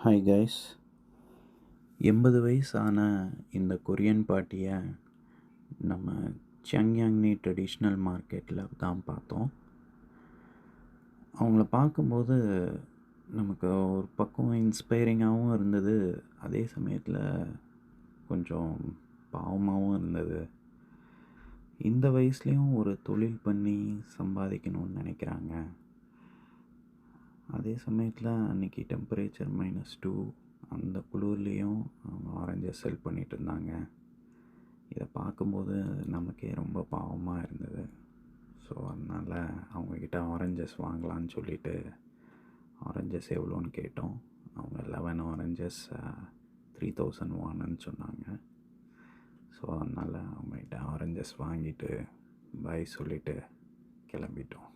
Hi guys. 80 வயசான இந்த Korean பாட்டியை நம்ம சியாங்யாங்னி ட்ரெடிஷ்னல் மார்க்கெட்டில் தான் பார்த்தோம். அவங்கள பார்க்கும்போது நமக்கு ஒரு பக்கம் இன்ஸ்பைரிங்காகவும் இருந்தது, அதே சமயத்தில் கொஞ்சம் பாவமாகவும் இருந்தது. இந்த வயசுலேயும் ஒரு தொழில் பண்ணி சம்பாதிக்கணும்னு நினைக்கிறாங்க. அதே சமயத்தில் அன்றைக்கி டெம்பரேச்சர் -2, அந்த குளிர்லேயும் அவங்க ஆரஞ்சஸ் செல் பண்ணிகிட்டு இருந்தாங்க. இதை பார்க்கும்போது நமக்கே ரொம்ப பாவமாக இருந்தது. ஸோ அதனால் அவங்கக்கிட்ட ஆரஞ்சஸ் வாங்கலான்னு சொல்லிவிட்டு ஆரஞ்சஸ் எவ்வளோன்னு கேட்டோம். அவங்க 11 ஆரஞ்சஸ் 3001ன்னு சொன்னாங்க. ஸோ அதனால் அவங்ககிட்ட ஆரஞ்சஸ் வாங்கிட்டு பாய் சொல்லிவிட்டு கிளம்பிட்டோம்.